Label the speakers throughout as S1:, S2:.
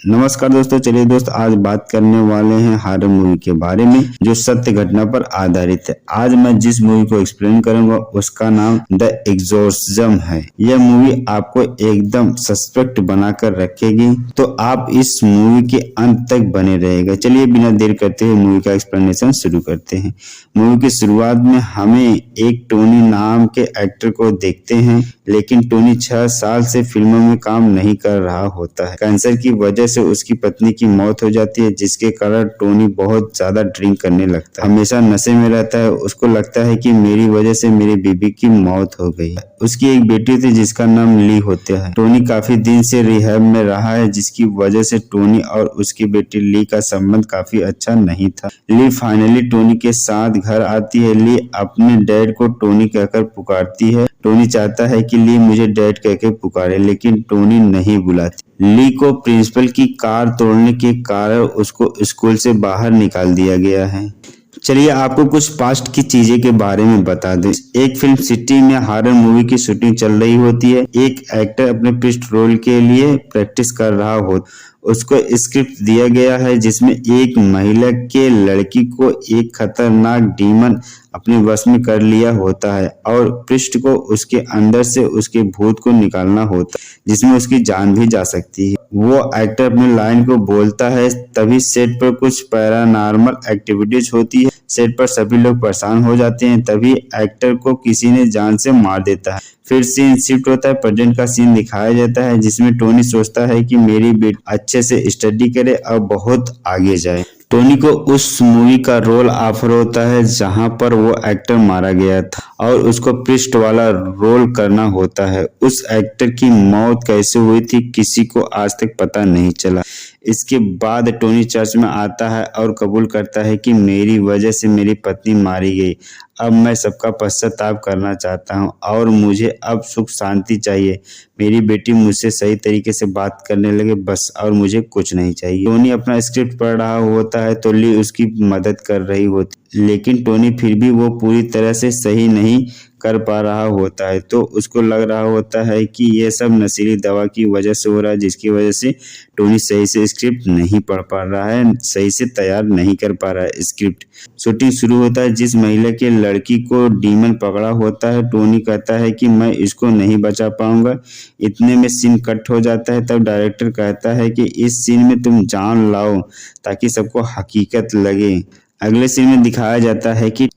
S1: नमस्कार दोस्तों, चलिए दोस्त आज बात करने वाले हैं हॉरर मूवी के बारे में जो सत्य घटना पर आधारित है। आज मैं जिस मूवी को एक्सप्लेन करूंगा उसका नाम द एग्जोर्सिज्म है। यह मूवी आपको एकदम सस्पेक्ट बनाकर रखेगी, तो आप इस मूवी के अंत तक बने रहेगा। चलिए बिना देर करते हुए मूवी का एक्सप्लेनेशन शुरू करते हैं। मूवी की शुरुआत में हमें एक टोनी नाम के एक्टर को देखते हैं, लेकिन टोनी 6 साल से फिल्मों में काम नहीं कर रहा होता है। कैंसर की वजह से उसकी पत्नी की मौत हो जाती है, जिसके कारण टोनी बहुत ज्यादा ड्रिंक करने लगता है, हमेशा नशे में रहता है। उसको लगता है कि मेरी वजह से मेरी बीबी की मौत हो गई। उसकी एक बेटी थी जिसका नाम ली होता है। टोनी काफी दिन से रिहैब में रहा है, जिसकी वजह से टोनी और उसकी बेटी ली का संबंध काफी अच्छा नहीं था। ली फाइनली टोनी के साथ घर आती है। ली अपने डैड को टोनी कहकर पुकारती है। टोनी चाहता है कि ली मुझे डैड कहकर पुकारे, लेकिन टोनी नहीं बुलाती। ली को प्रिंसिपल की कार तोड़ने के कारण उसको स्कूल से बाहर निकाल दिया गया है। चलिए आपको कुछ पास्ट की चीजें के बारे में बता दें। एक फिल्म सिटी में हॉरर मूवी की शूटिंग चल रही होती है। एक एक्टर अपने पृष्ठ रोल के लिए प्रैक्टिस कर रहा हो। उसको स्क्रिप्ट दिया गया है जिसमें एक महिला के लड़की को एक खतरनाक डीमन अपने वश में कर लिया होता है और पृष्ठ को उसके अंदर से उसके भूत को निकालना होता है, जिसमें उसकी जान भी जा सकती है। वो एक्टर अपने लाइन को बोलता है, तभी सेट पर कुछ पैरानॉर्मल एक्टिविटीज होती है। सेट पर सभी लोग परेशान हो जाते हैं। तभी एक्टर को किसी ने जान से मार देता है। फिर सीन शिफ्ट होता है। प्रेजेंट का सीन दिखाया जाता है जिसमें टोनी सोचता है कि मेरी बेटी अच्छे से स्टडी करे और बहुत आगे जाए। टोनी को उस मूवी का रोल ऑफर होता है जहां पर वो एक्टर मारा गया था और उसको पृष्ठ वाला रोल करना होता है। उस एक्टर की मौत कैसे हुई थी किसी को आज तक पता नहीं चला। इसके बाद टोनी चर्च में आता है और कबूल करता है कि मेरी वजह से मेरी पत्नी मारी गई। अब मैं सबका पश्चाताप करना चाहता हूँ और मुझे अब सुख शांति चाहिए। मेरी बेटी मुझसे सही तरीके से बात करने लगे बस, और मुझे कुछ नहीं चाहिए। टोनी अपना स्क्रिप्ट पढ़ रहा होता है तो ली उसकी मदद कर रही होती, लेकिन टोनी फिर भी वो पूरी तरह से सही नहीं कर पा रहा होता है। तो उसको लग रहा होता है कि ये सब नशीली दवा की वजह से हो रहा है, जिसकी वजह से टोनी सही से स्क्रिप्ट नहीं पढ़ पा रहा है, सही से तैयार नहीं कर पा रहा है स्क्रिप्ट। शूटिंग शुरू होता है। जिस महिला के लड़की को डीमन पकड़ा होता है, टोनी कहता है कि मैं इसको नहीं बचा पाऊंगा। इतने में सीन कट हो जाता है। तब डायरेक्टर कहता है कि इस सीन में तुम जान लाओ ताकि सबको हकीकत लगे। अगले सीन में दिखाया जाता है कि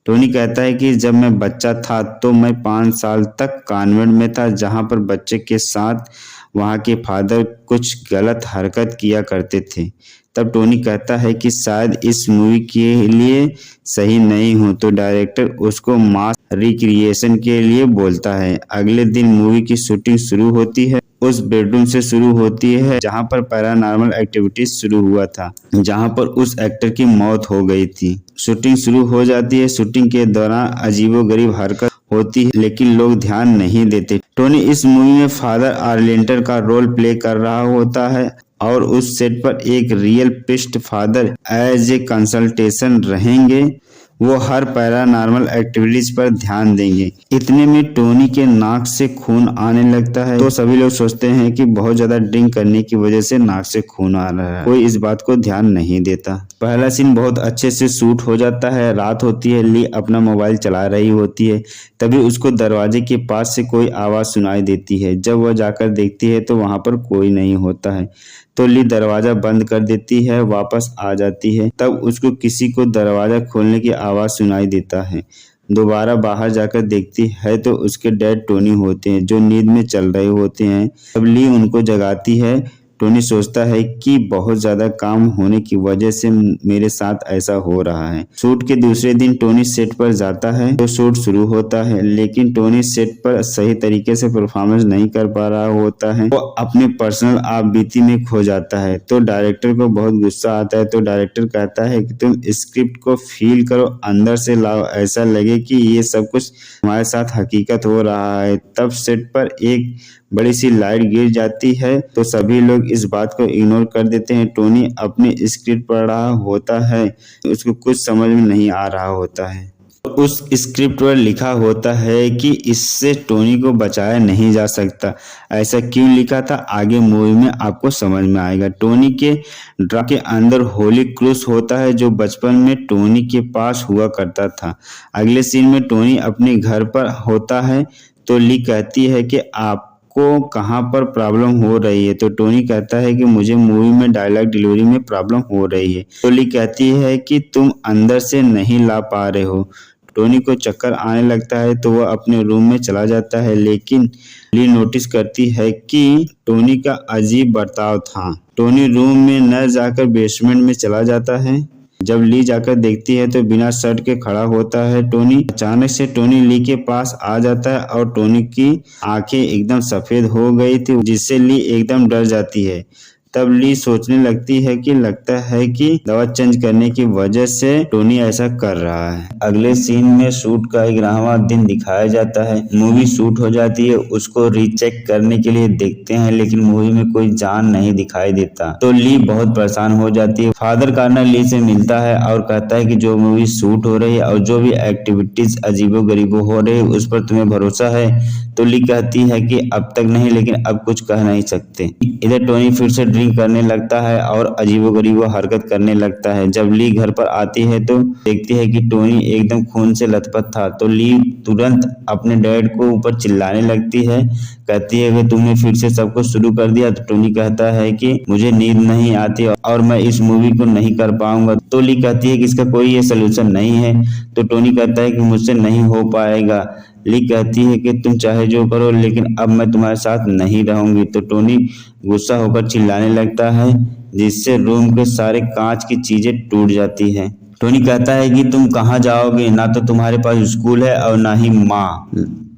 S1: टोनी कहता है कि जब मैं बच्चा था तो मैं 5 साल तक कॉन्वेंट में था, जहां पर बच्चे के साथ वहां के फादर कुछ गलत हरकत किया करते थे। तब टोनी कहता है कि शायद इस मूवी के लिए सही नहीं हूं, तो डायरेक्टर उसको मास रिक्रिएशन के लिए बोलता है। अगले दिन मूवी की शूटिंग शुरू होती है। उस बेडरूम से शुरू होती है जहां पर पैरानॉर्मल एक्टिविटीज शुरू हुआ था, जहां पर उस एक्टर की मौत हो गई थी। शूटिंग शुरू हो जाती है। शूटिंग के दौरान अजीबोगरीब हरकत होती है, लेकिन लोग ध्यान नहीं देते। टोनी इस मूवी में फादर आर्लेंटर का रोल प्ले कर रहा होता है और उस सेट पर एक real priest father as a consultation रहेंगे। वो हर पैरानॉर्मल एक्टिविटीज पर ध्यान देंगे। इतने में टोनी के नाक से खून आने लगता है, तो सभी लोग सोचते हैं कि बहुत ज्यादा ड्रिंक करने की वजह से नाक से खून आ रहा है। कोई इस बात को ध्यान नहीं देता। पहला सीन बहुत अच्छे से शूट हो जाता है। रात होती है। ली अपना मोबाइल चला रही होती है। तभी उसको दरवाजे के पास से कोई आवाज सुनाई देती है। जब वह जाकर देखती है तो वहां पर कोई नहीं होता है, तो ली दरवाजा बंद कर देती है, वापस आ जाती है। तब उसको किसी को दरवाजा खोलने की आवाज सुनाई देता है। दोबारा बाहर जाकर देखती है तो उसके डैड टोनी होते हैं, जो नींद में चल रहे होते हैं। तब ली उनको जगाती है। टोनी सोचता है कि बहुत ज्यादा काम होने की वजह से मेरे साथ ऐसा हो रहा है। शूट के दूसरे दिन टोनी सेट पर जाता है तो शूट शुरू होता है, लेकिन टोनी सेट पर सही तरीके से परफॉर्मेंस नहीं कर पा रहा होता है। वो अपने पर्सनल आपबीती में खो जाता है, तो डायरेक्टर को बहुत गुस्सा आता है। तो डायरेक्टर कहता है कि तुम स्क्रिप्ट को फील करो, अंदर से लाओ, ऐसा लगे कि ये सब कुछ हमारे साथ हकीकत हो रहा है। तब सेट पर एक बड़ी सी लाइट गिर जाती है, तो सभी लोग इस बात को इग्नोर कर देते हैं। टोनी अपनी स्क्रिप्ट पढ़ रहा होता है, उसको कुछ समझ में नहीं आ रहा होता है। उस स्क्रिप्ट पर लिखा होता है कि इससे टोनी को बचाया नहीं जा सकता। ऐसा क्यों लिखा था आगे मूवी में आपको समझ में आएगा। टोनी के ड्रा के अंदर होली क्रूस होता है जो बचपन में टोनी के पास हुआ करता था। अगले सीन में टोनी अपने घर पर होता है तो ली कहती है कि आपको कहाँ पर प्रॉब्लम हो रही है। तो टोनी कहता है कि मुझे मूवी में डायलॉग डिलीवरी में प्रॉब्लम हो रही है। तो ली कहती है कि तुम अंदर से नहीं ला पा रहे हो। टोनी को चक्कर आने लगता है तो वह अपने रूम में चला जाता है, लेकिन ली नोटिस करती है कि टोनी का अजीब बर्ताव था। टोनी रूम में न जाकर बेसमेंट में चला जाता है। जब ली जाकर देखती है तो बिना शर्ट के खड़ा होता है टोनी। अचानक से टोनी ली के पास आ जाता है और टोनी की आंखें एकदम सफेद हो गई थी, जिससे ली एकदम डर जाती है। तब ली सोचने लगती है कि लगता है कि दवा चेंज करने की वजह से टोनी ऐसा कर रहा है। अगले सीन में शूट का 11वां दिन दिखाया जाता है। मूवी शूट हो जाती है, उसको रीचेक करने के लिए देखते हैं, लेकिन मूवी में कोई जान नहीं दिखाई देता। तो ली बहुत परेशान हो जाती है। फादर कार्नर ली से मिलता है और कहता है कि जो मूवी शूट हो रही है और जो भी एक्टिविटीज अजीबो गरीबो हो रही है उस पर तुम्हें भरोसा है। तो ली कहती है कि अब तक नहीं, लेकिन अब कुछ कह नहीं सकते। इधर टोनी फिर से ड्रिंक करने लगता है और अजीबोगरीबो हरकत करने लगता है। जब ली घर पर आती है तो देखती है कि टोनी एकदम खून से लथपथ था। तो ली तुरंत अपने डैड को ऊपर चिल्लाने लगती है, कहती है कि तुमने फिर से सब कुछ शुरू कर दिया। तो टोनी कहता है कि मुझे नींद नहीं आती और मैं इस मूवी को नहीं कर पाऊंगा। तो ली कहती है कि इसका कोई ये सोल्यूशन नहीं है। तो टोनी कहता है कि मुझसे नहीं हो पाएगा। ली कहती है कि तुम चाहे जो करो, लेकिन अब मैं तुम्हारे साथ नहीं रहूंगी। तो टोनी गुस्सा होकर चिल्लाने लगता है, जिससे रूम के सारे कांच की चीजें टूट जाती हैं। टोनी कहता है कि तुम कहाँ जाओगे, ना तो तुम्हारे पास स्कूल है और ना ही माँ।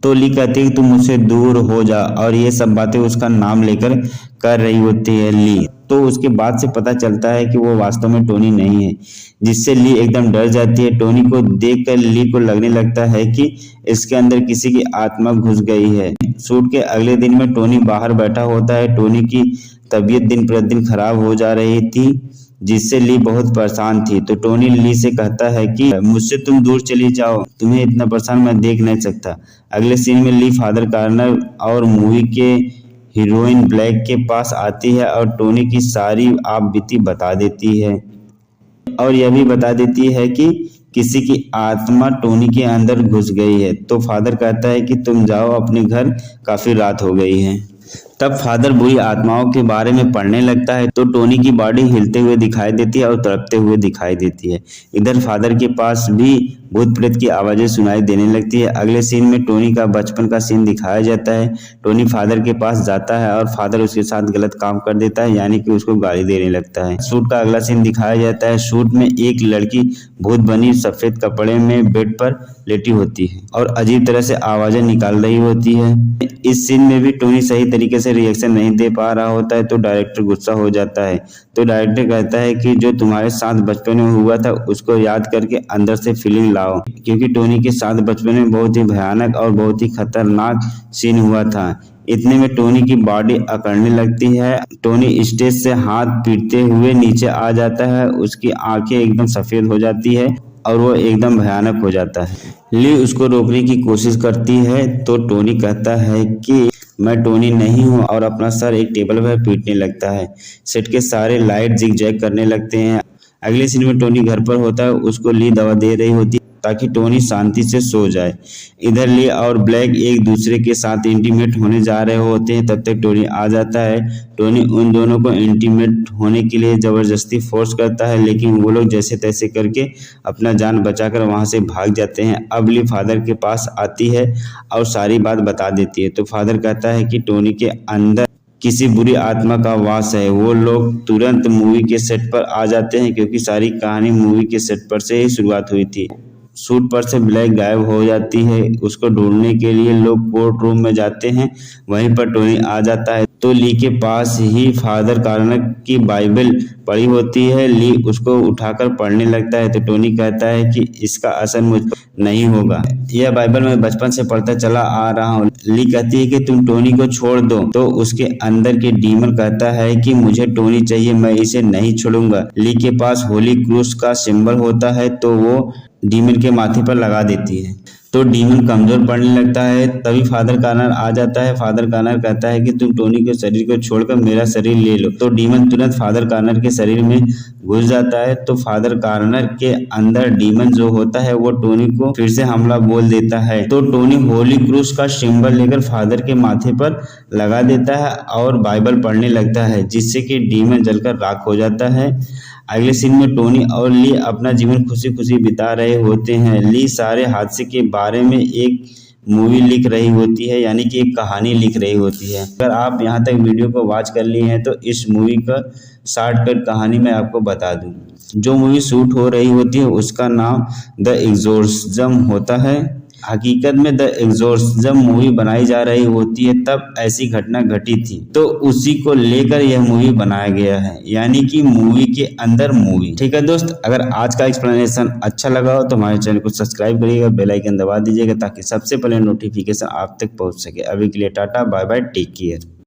S1: तो ली कहती है कि तुम मुझसे दूर हो जा, और ये सब बातें उसका नाम लेकर कर रही होती है ली। तो उसके बाद से पता चलता है कि वो वास्तव में टोनी नहीं है, जिससे ली एकदम डर जाती है। टोनी को देखकर ली को लगने लगता है कि इसके अंदर किसी की आत्मा घुस गई है। शूट के अगले दिन में टोनी बाहर बैठा होता है। टोनी की तबीयत दिन प्रतिदिन खराब हो जा रही थी, जिससे ली बहुत परेशान थी। तो टोनी ली से कहता है कि मुझसे तुम दूर चली जाओ, तुम्हें इतना परेशान मैं देख नहीं सकता। अगले सीन में ली फादर कार्नर और मूवी के हीरोइन ब्लैक के पास आती है और टोनी की सारी आप बीती बता देती है, और यह भी बता देती है कि किसी की आत्मा टोनी के अंदर घुस गई है। तो फादर कहता है कि तुम जाओ अपने घर, काफी रात हो गई है। तब फादर बुरी आत्माओं के बारे में पढ़ने लगता है तो टोनी की बॉडी हिलते हुए दिखाई देती है और तड़पते हुए दिखाई देती है। इधर फादर के पास भी भूत प्रेत की आवाजें सुनाई देने लगती है। अगले सीन में टोनी का बचपन का सीन दिखाया जाता है। टोनी फादर के पास जाता है और फादर उसके साथ गलत काम कर देता है, यानी कि उसको गाली देने लगता है। शूट का अगला सीन दिखाया जाता है। शूट में एक लड़की भूत बनी सफेद कपड़े में बेड पर लेटी होती है और अजीब तरह से आवाजें निकाल रही होती है। इस सीन में भी टोनी सही तरीके से रिएक्शन नहीं दे पा रहा होता है, तो डायरेक्टर गुस्सा हो जाता है। तो डायरेक्टर कहता है कि जो तुम्हारे साथ बचपन में हुआ था उसको याद करके अंदर से फीलिंग लाओ, क्योंकि टोनी के साथ बचपन में बहुत ही भयानक और बहुत ही खतरनाक सीन हुआ था। इतने में टोनी की बॉडी अकड़ने लगती है। टोनी स्टेज से हाथ पीटते हुए नीचे आ जाता है। उसकी आंखें एकदम सफेद हो जाती है और वो एकदम भयानक हो जाता है। ली उसको रोकने की कोशिश करती है तो टोनी कहता है कि मैं टोनी नहीं हूँ, और अपना सर एक टेबल पर पीटने लगता है। सेट के सारे लाइट जिग-जैग करने लगते हैं। अगले सीन में टोनी घर पर होता है, उसको ली दवा दे रही होती है ताकि टोनी शांति से सो जाए। इधर ली और ब्लैक एक दूसरे के साथ इंटीमेट होने जा रहे होते हैं, तब तक टोनी आ जाता है। टोनी उन दोनों को इंटीमेट होने के लिए जबरदस्ती फोर्स करता है, लेकिन वो लोग जैसे तैसे करके अपना जान बचाकर वहां से भाग जाते हैं। अब ली फादर के पास आती है और सारी बात बता देती है। तो फादर कहता है कि टोनी के अंदर किसी बुरी आत्मा का वास है। वो लोग तुरंत मूवी के सेट पर आ जाते हैं, क्योंकि सारी कहानी मूवी के सेट पर से ही शुरुआत हुई थी। शूट पर से ब्लैक गायब हो जाती है। उसको ढूंढने के लिए लोग कोर्ट रूम में जाते हैं। वहीं पर टोनी आ जाता है तो ली के पास ही फादर कार्नर की बाइबल पड़ी होती है। ली उसको उठाकर पढ़ने लगता है तो टोनी कहता है कि इसका असर मुझ नहीं होगा, यह बाइबल मैं बचपन से पढ़ता चला आ रहा हूँ। ली कहती है कि तुम टोनी को छोड़ दो, तो उसके अंदर के डीमन कहता है कि मुझे टोनी चाहिए, मैं इसे नहीं छोड़ूंगा। ली के पास होली क्रूस का सिंबल होता है, तो वो डीमन के माथे पर लगा देती है तो डीमन कमजोर पड़ने लगता है। तभी फादर कॉर्नर आ जाता है। फादर कॉर्नर कहता है कि तुम टोनी के शरीर को छोड़कर मेरा शरीर ले लो। तो डीमन तुरंत फादर कॉर्नर के शरीर में घुस जाता है। तो फादर कॉर्नर के अंदर डीमन जो होता है वो टोनी को फिर से हमला बोल देता है। तो टोनी होली क्रूस का सिंबल लेकर फादर के माथे पर लगा देता है और बाइबल पढ़ने लगता है, जिससे कि डीमन जलकर राख हो जाता है। अगले सीन में टोनी और ली अपना जीवन खुशी खुशी बिता रहे होते हैं। ली सारे हादसे के बारे में एक मूवी लिख रही होती है, यानी कि एक कहानी लिख रही होती है। अगर आप यहाँ तक वीडियो को वॉच कर लिए हैं तो इस मूवी का शॉर्टकट कहानी मैं आपको बता दूं। जो मूवी शूट हो रही होती है उसका नाम द एग्जोर्सिज्म होता है। हकीकत में द एग्जोर्सिज्म मूवी बनाई जा रही होती है तब ऐसी घटना घटी थी, तो उसी को लेकर यह मूवी बनाया गया है, यानी कि मूवी के अंदर मूवी। ठीक है दोस्त, अगर आज का एक्सप्लेनेशन अच्छा लगा हो तो हमारे चैनल को सब्सक्राइब करिएगा, बेल आइकन दबा दीजिएगा ताकि सबसे पहले नोटिफिकेशन आप तक पहुंच सके। अभी के लिए tata bye bye, take care.